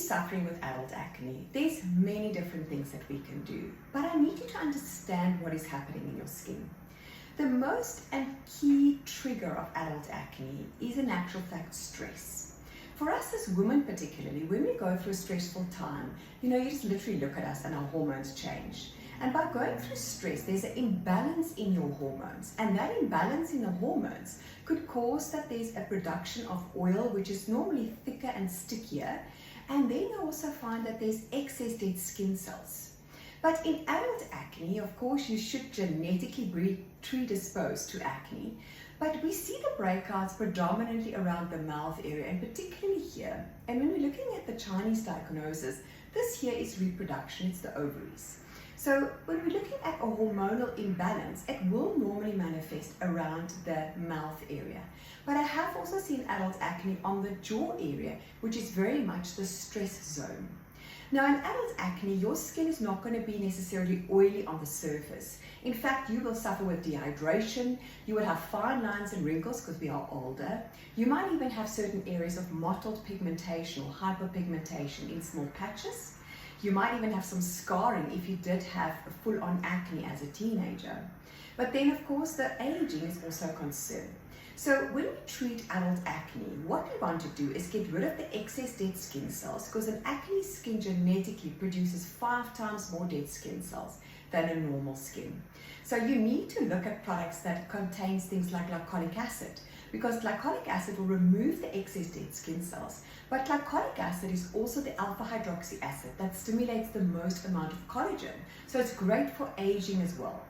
suffering with adult acne, there's many different things that we can do, but I need you to understand what is happening in your skin. The most and key trigger of adult acne is in actual fact stress. For us as women particularly, when we go through a stressful time, you just literally look at us and our hormones change. And by going through stress, there's an imbalance in your hormones. And that imbalance in the hormones could cause that there's a production of oil, which is normally thicker and stickier. And then you also find that there's excess dead skin cells. But in adult acne, of course, you should genetically be predisposed to acne. But we see the breakouts predominantly around the mouth area, and particularly here. And when we're looking at the Chinese diagnosis, this here is reproduction, it's the ovaries. So when we're looking at a hormonal imbalance, it will normally manifest around the mouth area. But I have also seen adult acne on the jaw area, which is very much the stress zone. Now in adult acne, your skin is not going to be necessarily oily on the surface. In fact, you will suffer with dehydration, you will have fine lines and wrinkles because we are older. You might even have certain areas of mottled pigmentation or hyperpigmentation in small patches. You might even have some scarring if you did have a full-on acne as a teenager. But then, of course, the aging is also a concern. So when we treat adult acne, what we want to do is get rid of the excess dead skin cells, because an acne skin genetically produces 5 times more dead skin cells than a normal skin. So you need to look at products that contains things like glycolic acid, because glycolic acid will remove the excess dead skin cells. But glycolic acid is also the alpha hydroxy acid that stimulates the most amount of collagen. So it's great for aging as well.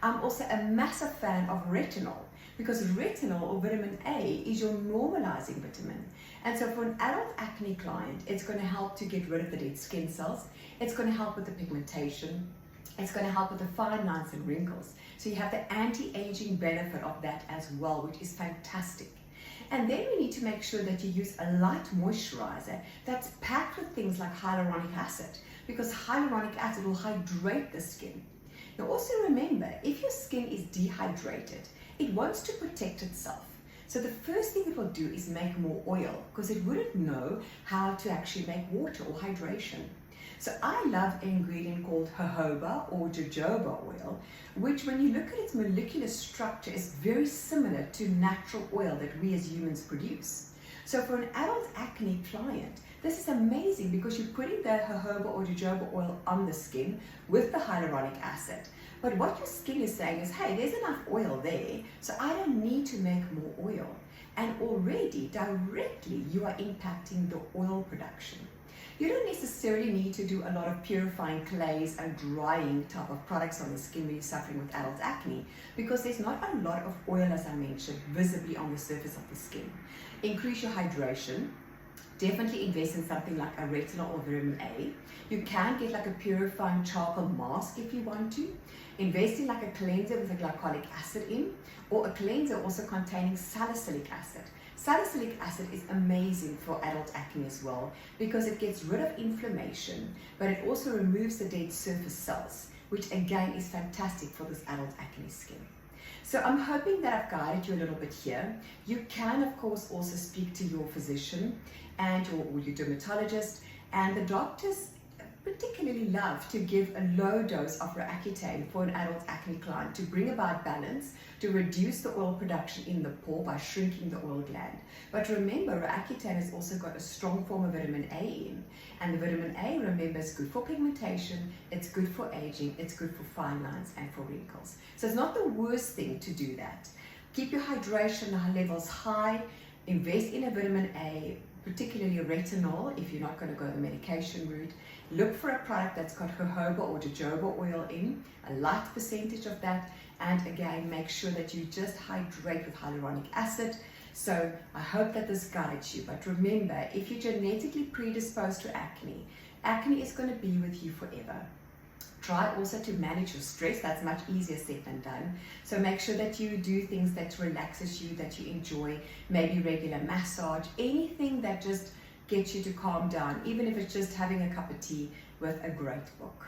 I'm also a massive fan of retinol, because retinol or vitamin A is your normalizing vitamin. And so for an adult acne client, it's going to help to get rid of the dead skin cells. It's going to help with the pigmentation. It's going to help with the fine lines and wrinkles. So you have the anti-aging benefit of that as well, which is fantastic. And then we need to make sure that you use a light moisturizer that's packed with things like hyaluronic acid, because hyaluronic acid will hydrate the skin. Now also remember, if your skin is dehydrated, it wants to protect itself. So the first thing it will do is make more oil, because it wouldn't know how to actually make water or hydration. So I love an ingredient called jojoba or jojoba oil, which when you look at its molecular structure is very similar to natural oil that we as humans produce. So for an adult acne client, this is amazing, because you're putting the jojoba or jojoba oil on the skin with the hyaluronic acid. But what your skin is saying is, hey, there's enough oil there, so I don't need to make more oil. And already, directly, you are impacting the oil production. You don't necessarily need to do a lot of purifying clays and drying type of products on the skin when you're suffering with adult acne, because there's not a lot of oil, as I mentioned, visibly on the surface of the skin. Increase your hydration. Definitely invest in something like a retinol or vitamin A. You can get like a purifying charcoal mask if you want to. Invest in like a cleanser with a glycolic acid in, or a cleanser also containing salicylic acid. Salicylic acid is amazing for adult acne as well, because it gets rid of inflammation, but it also removes the dead surface cells, which again is fantastic for this adult acne skin. So I'm hoping that I've guided you a little bit here. You can, of course, also speak to your physician and or your dermatologist, and the doctors particularly love to give a low dose of Roaccutane for an adult acne client to bring about balance, to reduce the oil production in the pore by shrinking the oil gland. But remember, Roaccutane has also got a strong form of vitamin A in, and the vitamin A, remember, is good for pigmentation, it's good for aging, it's good for fine lines and for wrinkles. So it's not the worst thing to do that. Keep your hydration levels high, invest in a vitamin A, particularly retinol if you're not going to go the medication route. Look for a product that's got jojoba or jojoba oil in, a light percentage of that, and again, make sure that you just hydrate with hyaluronic acid. So I hope that this guides you, but remember, if you're genetically predisposed to acne, acne is going to be with you forever. Try also to manage your stress. That's much easier said than done. So make sure that you do things that relaxes you, that you enjoy, maybe regular massage, anything that just gets you to calm down, even if it's just having a cup of tea with a great book.